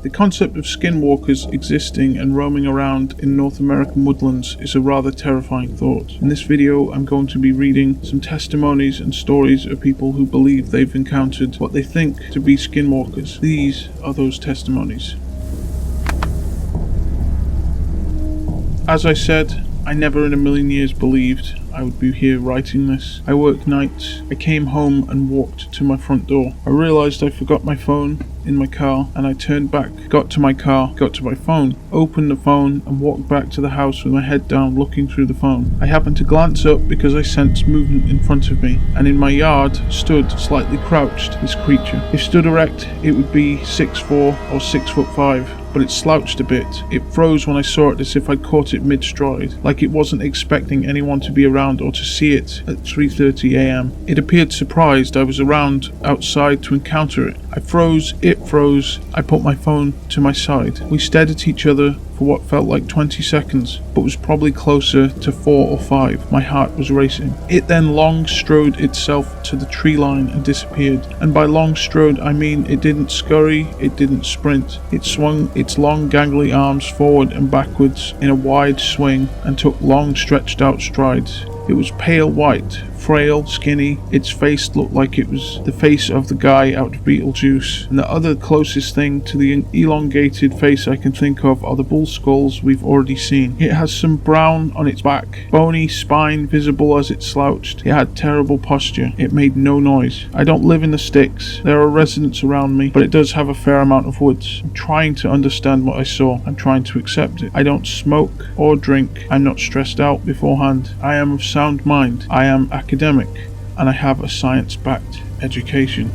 The concept of skinwalkers existing and roaming around in North American woodlands is a rather terrifying thought. In this video, I'm going to be reading some testimonies and stories of people who believe they've encountered what they think to be skinwalkers. These are those testimonies. As I said, I never in a million years believed I would be here writing this. I work nights. I came home and walked to my front door. I realised I forgot my phone in my car, and I turned back, got to my car, got to my phone, opened the phone and walked back to the house with my head down looking through the phone. I happened to glance up because I sensed movement in front of me, and in my yard stood, slightly crouched, this creature. If stood erect, it would be 6'4" or 6'5", but it slouched a bit. It froze when I saw it as if I'd caught it mid-stride, like it wasn't expecting anyone to be around or to see it at 3:30 a.m. It appeared surprised I was around outside to encounter it. I froze, it froze, I put my phone to my side. We stared at each other for what felt like 20 seconds, but was probably closer to 4 or 5. My heart was racing. It then long strode itself to the tree line and disappeared. And by long strode, I mean it didn't scurry, it didn't sprint. It swung its long gangly arms forward and backwards in a wide swing and took long stretched out strides. It was pale white, frail, skinny. Its face looked like it was the face of the guy out of Beetlejuice. And the other closest thing to the elongated face I can think of are the bull skulls we've already seen. It has some brown on its back, bony spine visible as it slouched. It had terrible posture. It made no noise. I don't live in the sticks. There are residents around me, but it does have a fair amount of woods. I'm trying to understand what I saw. I'm trying to accept it. I don't smoke or drink. I'm not stressed out beforehand. I am of sound mind. I am academic, and I have a science-backed education.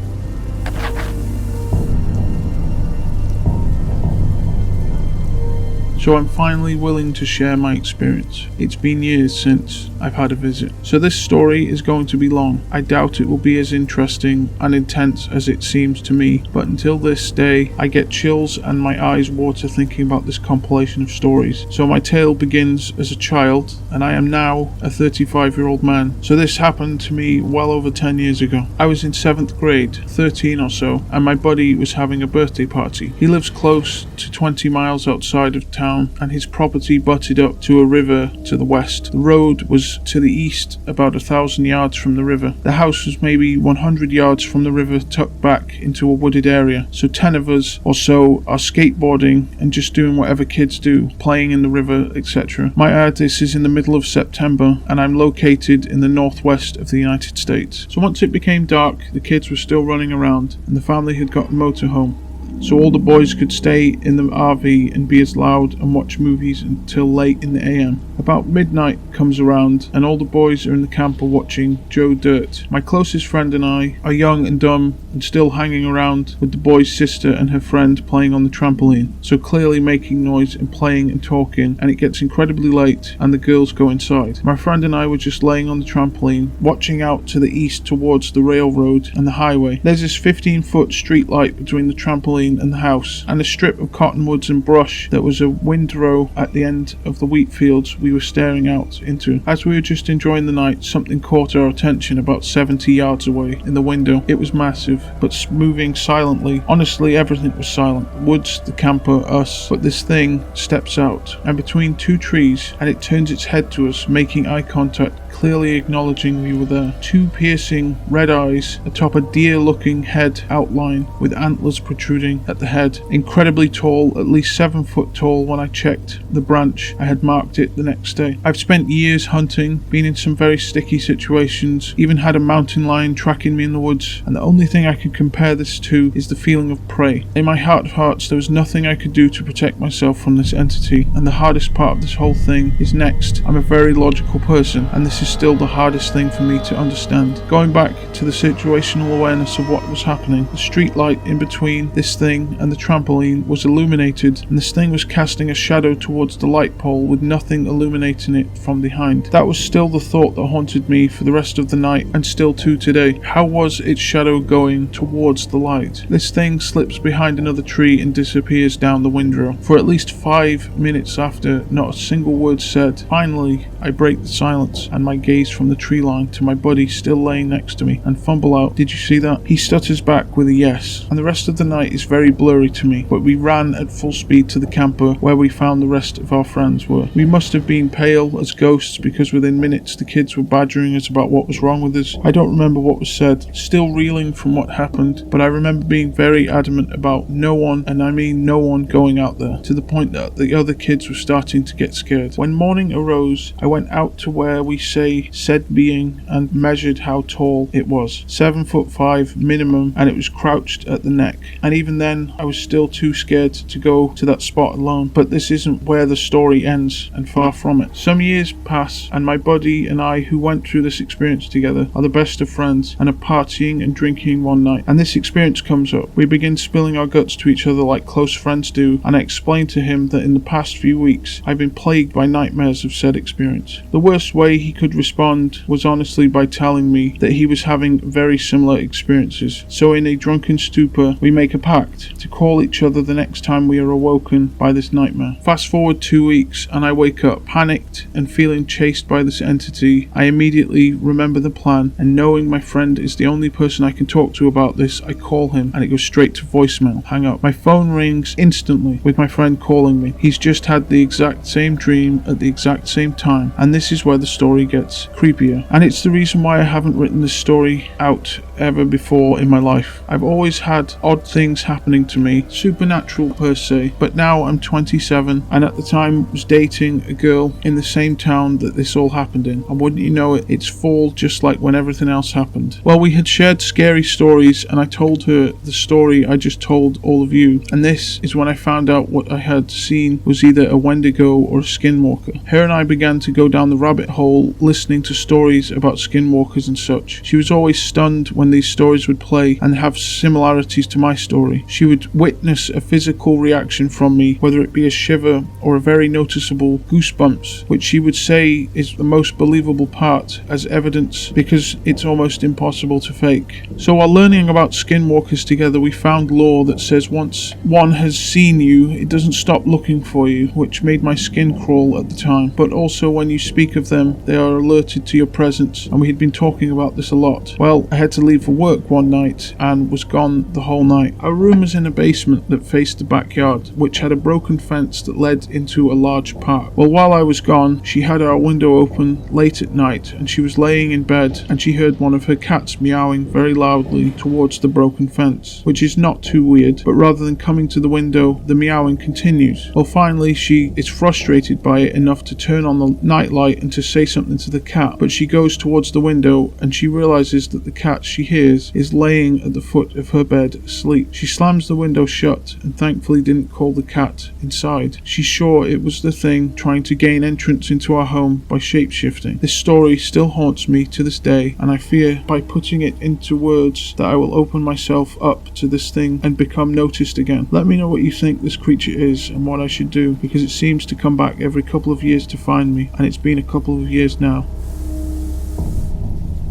So I'm finally willing to share my experience. It's been years since I've had a visit. So this story is going to be long. I doubt it will be as interesting and intense as it seems to me, but until this day, I get chills and my eyes water thinking about this compilation of stories. So my tale begins as a child, and I am now a 35-year-old man. So this happened to me well over 10 years ago. I was in 7th grade, 13 or so, and my buddy was having a birthday party. He lives close to 20 miles outside of town, and his property butted up to a river to the west. The road was to the east, about 1,000 yards from the river. The house was maybe 100 yards from the river, tucked back into a wooded area. So 10 of us or so are skateboarding and just doing whatever kids do, playing in the river, etc. My add, this is in the middle of September, and I'm located in the northwest of the United States. So once it became dark, the kids were still running around, and the family had got a motorhome. So all the boys could stay in the RV and be as loud and watch movies until late in the AM. About midnight comes around and all the boys are in the camper watching Joe Dirt. My closest friend and I are young and dumb and still hanging around with the boy's sister and her friend playing on the trampoline. So clearly making noise and playing and talking, and it gets incredibly late and the girls go inside. My friend and I were just laying on the trampoline watching out to the east towards the railroad and the highway. There's this 15-foot street light between the trampoline and the house, and a strip of cottonwoods and brush that was a windrow at the end of the wheat fields we were staring out into. As we were just enjoying the night, something caught our attention about 70 yards away in the window. It was massive, but moving silently. Honestly, everything was silent. The woods, the camper, us. But this thing steps out, and between 2 trees, and it turns its head to us, making eye contact, clearly acknowledging we were there. 2 piercing red eyes atop a deer-looking head outline with antlers protruding at the head. Incredibly tall, at least 7 foot tall when I checked the branch. I had marked it the next day. I've spent years hunting, been in some very sticky situations, even had a mountain lion tracking me in the woods, and the only thing I can compare this to is the feeling of prey. In my heart of hearts, there was nothing I could do to protect myself from this entity, and the hardest part of this whole thing is next. I'm a very logical person, and this is still the hardest thing for me to understand. Going back to the situational awareness of what was happening, the street light in between this thing and the trampoline was illuminated, and this thing was casting a shadow towards the light pole with nothing illuminating it from behind. That was still the thought that haunted me for the rest of the night, and still to today. How was its shadow going towards the light? This thing slips behind another tree and disappears down the windrow. For at least 5 minutes after, not a single word said. Finally, I break the silence, and my my gaze from the tree line to my buddy still laying next to me and fumble out, "Did you see that?" He stutters back with a yes, and the rest of the night is very blurry to me, but we ran at full speed to the camper where we found the rest of our friends were. We must have been pale as ghosts because within minutes the kids were badgering us about what was wrong with us. I don't remember what was said, still reeling from what happened, but I remember being very adamant about no one, and I mean no one, going out there, to the point that the other kids were starting to get scared. When morning arose, I went out to where we say said being and measured how tall it was. 7'5" minimum, and it was crouched at the neck. And even then, I was still too scared to go to that spot alone. But this isn't where the story ends, and far from it. Some years pass, and my buddy and I, who went through this experience together, are the best of friends and are partying and drinking one night. And this experience comes up. We begin spilling our guts to each other like close friends do, and I explain to him that in the past few weeks, I've been plagued by nightmares of said experience. The worst way he could respond was honestly by telling me that he was having very similar experiences. So in a drunken stupor, we make a pact to call each other the next time we are awoken by this nightmare. Fast forward 2 weeks, and I wake up, panicked and feeling chased by this entity. I immediately remember the plan, and knowing my friend is the only person I can talk to about this, I call him, and it goes straight to voicemail. Hang up. My phone rings instantly with my friend calling me. He's just had the exact same dream at the exact same time, and this is where the story gets creepier. And it's the reason why I haven't written this story out ever before in my life. I've always had odd things happening to me, supernatural per se, but now I'm 27, and at the time was dating a girl in the same town that this all happened in. And wouldn't you know it, it's fall just like when everything else happened. Well, we had shared scary stories, and I told her the story I just told all of you, and this is when I found out what I had seen was either a Wendigo or a Skinwalker. Her and I began to go down the rabbit hole listening to stories about Skinwalkers and such. She was always stunned when these stories would play and have similarities to my story. She would witness a physical reaction from me, whether it be a shiver or a very noticeable goosebumps, which she would say is the most believable part as evidence because it's almost impossible to fake. So while learning about Skinwalkers together, we found lore that says once one has seen you, it doesn't stop looking for you, which made my skin crawl at the time. But also when you speak of them, they are alerted to your presence, and we had been talking about this a lot. Well, I had to leave for work one night and was gone the whole night. Our room was in a basement that faced the backyard, which had a broken fence that led into a large park. Well, while I was gone, she had our window open late at night, and she was laying in bed, and she heard one of her cats meowing very loudly towards the broken fence, which is not too weird, but rather than coming to the window, the meowing continues. Well, finally, she is frustrated by it enough to turn on the nightlight and to say something to the cat, but she goes towards the window, and she realizes that the cat she hears is laying at the foot of her bed asleep. She slams the window shut and thankfully didn't call the cat inside. She's sure it was the thing trying to gain entrance into our home by shape-shifting. This story still haunts me to this day, and I fear by putting it into words that I will open myself up to this thing and become noticed again. Let me know what you think this creature is and what I should do, because it seems to come back every couple of years to find me, and it's been a couple of years now.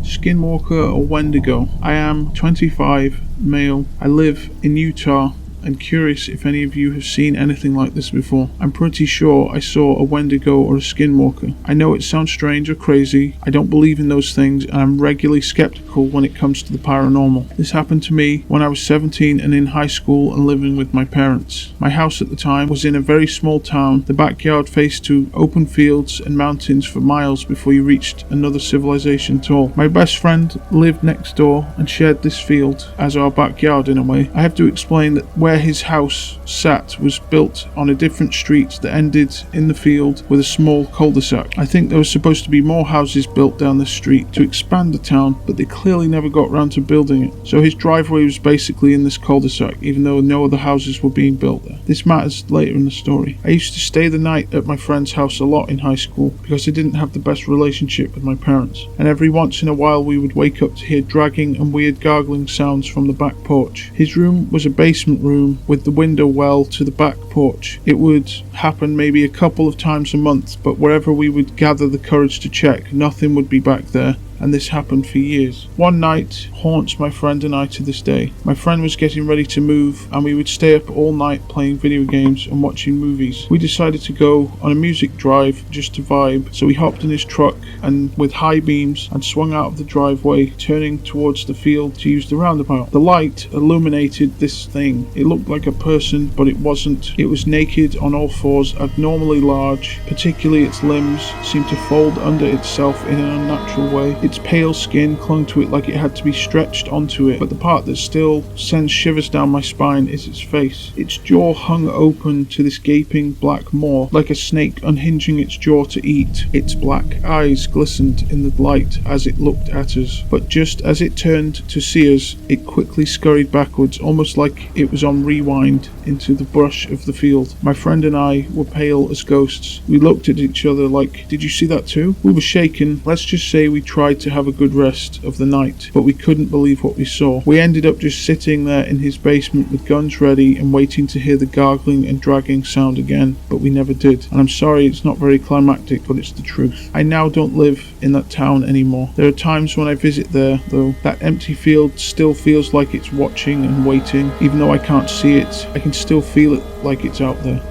Skinwalker or Wendigo. I am 25, male. I live in Utah. I'm curious if any of you have seen anything like this before. I'm pretty sure I saw a Wendigo or a Skinwalker. I know it sounds strange or crazy. I don't believe in those things, and I'm regularly skeptical when it comes to the paranormal. This happened to me when I was 17 and in high school and living with my parents. My house at the time was in a very small town. The backyard faced to open fields and mountains for miles before you reached another civilization at all. My best friend lived next door and shared this field as our backyard in a way. I have to explain that where his house sat was built on a different street that ended in the field with a small cul-de-sac. I think there was supposed to be more houses built down the street to expand the town, but they clearly never got round to building it. So his driveway was basically in this cul-de-sac, even though no other houses were being built there. This matters later in the story. I used to stay the night at my friend's house a lot in high school because I didn't have the best relationship with my parents, and every once in a while we would wake up to hear dragging and weird gargling sounds from the back porch. His room was a basement room with the window well to the back porch. It would happen maybe a couple of times a month, but wherever we would gather the courage to check, nothing would be back there. and this happened for years. One night haunts my friend and I to this day. My friend was getting ready to move, and we would stay up all night playing video games and watching movies. We decided to go on a music drive just to vibe, so we hopped in his truck and with high beams and swung out of the driveway, turning towards the field to use the roundabout. The light illuminated this thing. It looked like a person, but it wasn't. It was naked on all fours, abnormally large, particularly its limbs seemed to fold under itself in an unnatural way. Its pale skin clung to it like it had to be stretched onto it, but the part that still sends shivers down my spine is its face. Its jaw hung open to this gaping black maw, like a snake unhinging its jaw to eat. Its black eyes glistened in the light as it looked at us, but just as it turned to see us, it quickly scurried backwards, almost like it was on rewind, into the brush of the field. My friend and I were pale as ghosts. We looked at each other like, did you see that too? We were shaken. Let's just say we tried to have a good rest of the night, but we couldn't believe what we saw. We ended up just sitting there in his basement with guns ready and waiting to hear the gargling and dragging sound again, but we never did. And I'm sorry it's not very climactic, but it's the truth. I now don't live in that town anymore. There are times when I visit there, though. That empty field still feels like it's watching and waiting. Even though I can't see it, I can still feel it like it's out there.